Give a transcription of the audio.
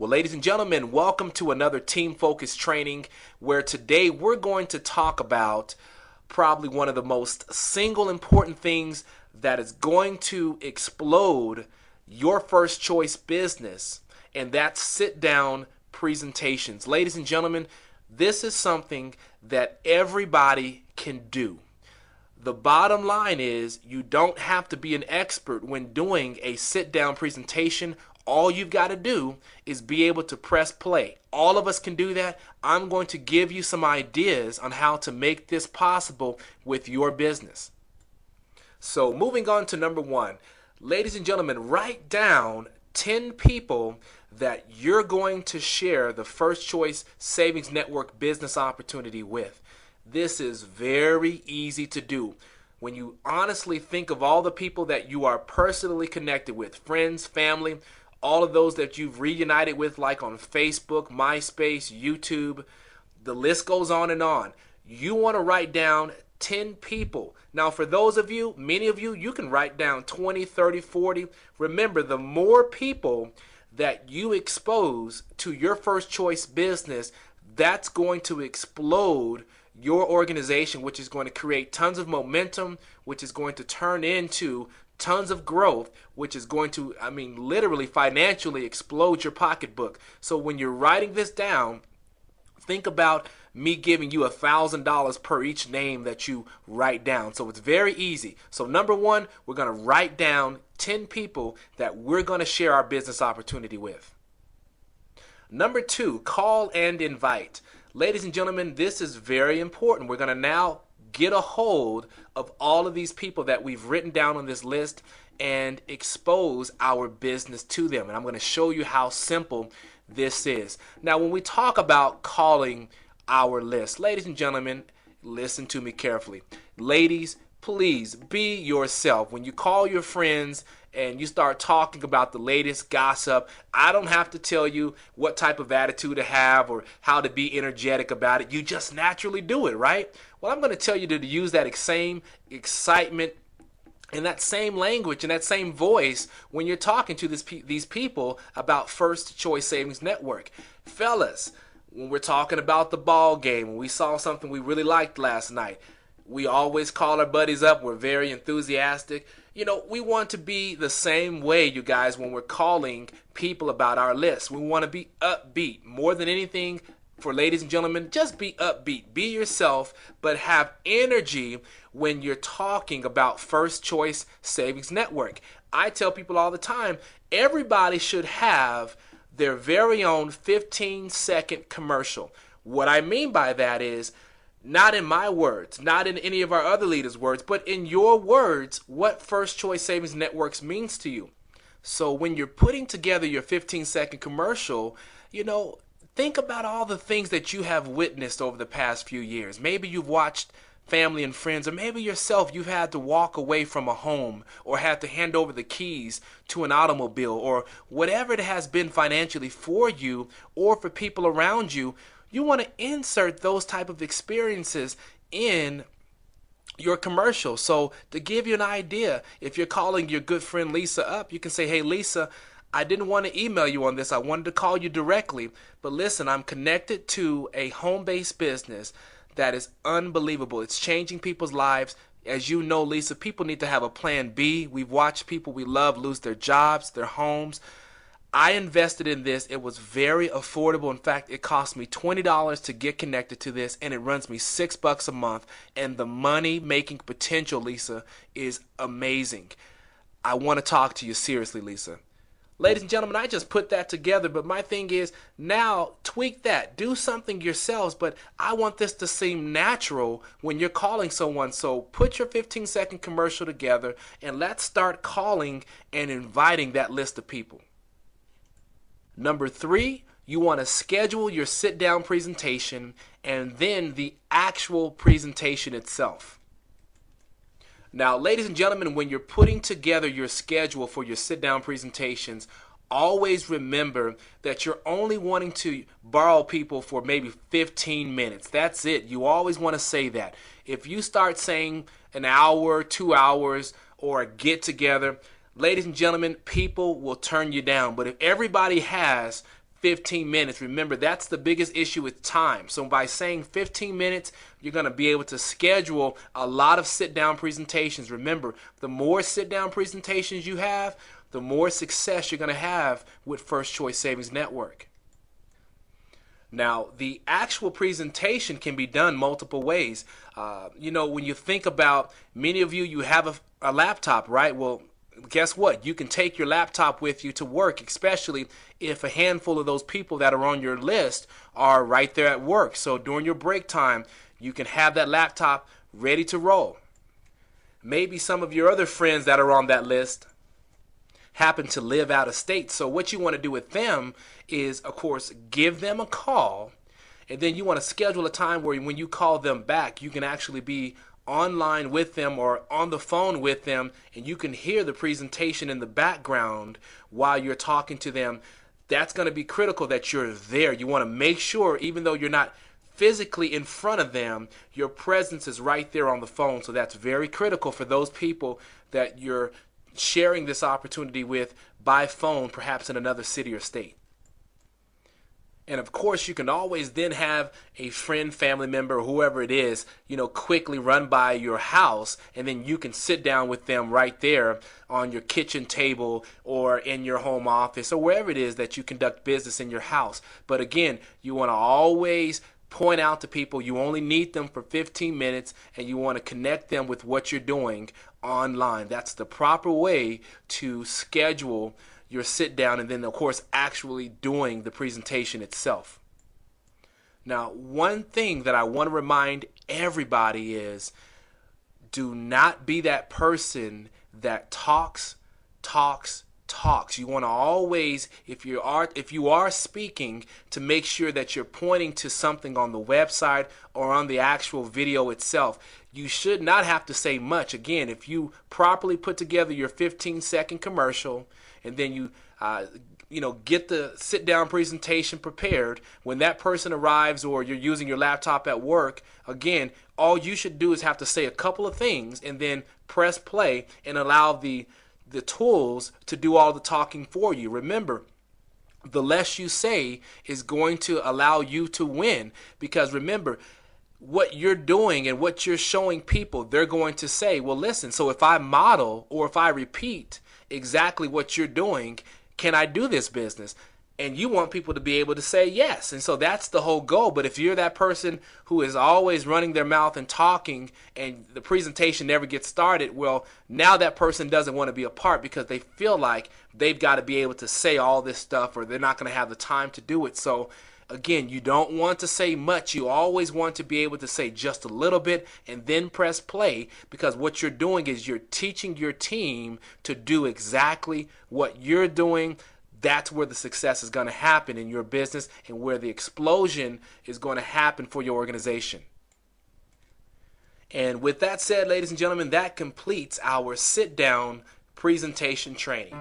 Well, ladies and gentlemen, welcome to another team focused training where today we're going to talk about probably one of the most single important things that is going to explode your first choice business, and that's sit down presentations. Ladies and gentlemen, this is something that everybody can do. The bottom line is you don't have to be an expert when doing a sit down presentation. All you've got to do is be able to press play. All of us can do that. I'm going to give you some ideas on how to make this possible with your business. So moving on to number one, ladies and gentlemen, write down 10 people that you're going to share the First Choice Savings Network business opportunity with. This is very easy to do. When you honestly think of all the people that you are personally connected with, friends, family, all of those that you've reunited with, like on Facebook, MySpace, YouTube, the list goes on and on. You want to write down 10 people. Now, for those of you, many of you, you can write down 20, 30, 40. Remember, the more people that you expose to your first choice business, that's going to explode your organization, which is going to create tons of momentum, which is going to turn into tons of growth, which is going to, literally financially explode your pocketbook. So when you're writing this down, think about me giving you $1,000 per each name that you write down. So it's very easy. So number one, we're going to write down 10 people that we're going to share our business opportunity with. Number two, call and invite. Ladies and gentlemen, this is very important. We're going to now get a hold of all of these people that we've written down on this list and expose our business to them. And I'm going to show you how simple this is. Now, when we talk about calling our list, ladies and gentlemen, listen to me carefully. Ladies, please be yourself. When you call your friends and you start talking about the latest gossip, I don't have to tell you what type of attitude to have or how to be energetic about it. You just naturally do it, right? Well, I'm going to tell you to use that same excitement and that same language and that same voice when you're talking to these people about First Choice Savings Network. Fellas, when we're talking about the ball game, when we saw something we really liked last night, we always call our buddies up. We're very enthusiastic. You know, we want to be the same way, you guys, when we're calling people about our list. We want to be upbeat. More than anything, for ladies and gentlemen, just be upbeat. Be yourself, but have energy when you're talking about First Choice Savings Network. I tell people all the time, everybody should have their very own 15-second commercial. What I mean by that is, not in my words, not in any of our other leaders' words, but in your words, what First Choice Savings Networks means to you. So when you're putting together your 15-second commercial, think about all the things that you have witnessed over the past few years. Maybe you've watched family and friends, or maybe yourself, you've had to walk away from a home or had to hand over the keys to an automobile, or whatever it has been financially for you or for people around you. You want to insert those type of experiences in your commercial. So to give you an idea, if you're calling your good friend Lisa up, you can say, hey, Lisa, I didn't want to email you on this. I wanted to call you directly. But listen, I'm connected to a home-based business that is unbelievable. It's changing people's lives. As you know, Lisa, people need to have a plan B. We've watched people we love lose their jobs, their homes. I invested in this. It was very affordable. In fact, it cost me $20 to get connected to this, and it runs me $6 a month. And the money-making potential, Lisa, is amazing. I want to talk to you seriously, Lisa. Ladies and gentlemen, I just put that together, but my thing is now tweak that. Do something yourselves, but I want this to seem natural when you're calling someone. So put your 15-second commercial together, and let's start calling and inviting that list of people. Number three, you want to schedule your sit-down presentation and then the actual presentation itself. Now, ladies and gentlemen, when you're putting together your schedule for your sit-down presentations, always remember that you're only wanting to borrow people for maybe 15 minutes. That's it. You always want to say that. If you start saying an hour, 2 hours, or a get-together, ladies and gentlemen, people will turn you down. But if everybody has 15 minutes. Remember, that's the biggest issue with time. So by saying 15 minutes, you're going to be able to schedule a lot of sit-down presentations. Remember, the more sit-down presentations you have, the more success you're going to have with First Choice Savings Network. Now, the actual presentation can be done multiple ways. When you think about, many of you have a laptop, right? Well, guess what? You can take your laptop with you to work, especially if a handful of those people that are on your list are right there at work. So during your break time, you can have that laptop ready to roll. Maybe some of your other friends that are on that list happen to live out of state. So what you want to do with them is, of course, give them a call, and then you want to schedule a time where when you call them back, you can actually be online with them or on the phone with them, and you can hear the presentation in the background while you're talking to them. That's going to be critical that you're there. You want to make sure, even though you're not physically in front of them, your presence is right there on the phone. So that's very critical for those people that you're sharing this opportunity with by phone, perhaps in another city or state. And of course, you can always then have a friend, family member, or whoever it is, quickly run by your house, and then you can sit down with them right there on your kitchen table or in your home office or wherever it is that you conduct business in your house. But again, you want to always point out to people you only need them for 15 minutes, and you want to connect them with what you're doing online. That's the proper way to schedule your sit down, and then of course actually doing the presentation itself. Now, one thing that I want to remind everybody is, do not be that person that talks. You want to always, if you are speaking, to make sure that you're pointing to something on the website or on the actual video itself. You should not have to say much. Again, if you properly put together your 15-second commercial, and then you get the sit-down presentation prepared, when that person arrives or you're using your laptop at work, again, all you should do is have to say a couple of things and then press play and allow the tools to do all the talking for you. Remember, the less you say is going to allow you to win, because remember, what you're doing and what you're showing people, they're going to say, well, listen, so if I model or if I repeat exactly what you're doing, can I do this business? And you want people to be able to say yes. And so that's the whole goal. But if you're that person who is always running their mouth and talking, and the presentation never gets started, well, now that person doesn't want to be a part, because they feel like they've got to be able to say all this stuff, or they're not going to have the time to do it. So again, you don't want to say much. You always want to be able to say just a little bit and then press play, because what you're doing is you're teaching your team to do exactly what you're doing. That's where the success is going to happen in your business, and where the explosion is going to happen for your organization. And with that said, ladies and gentlemen, that completes our sit-down presentation training.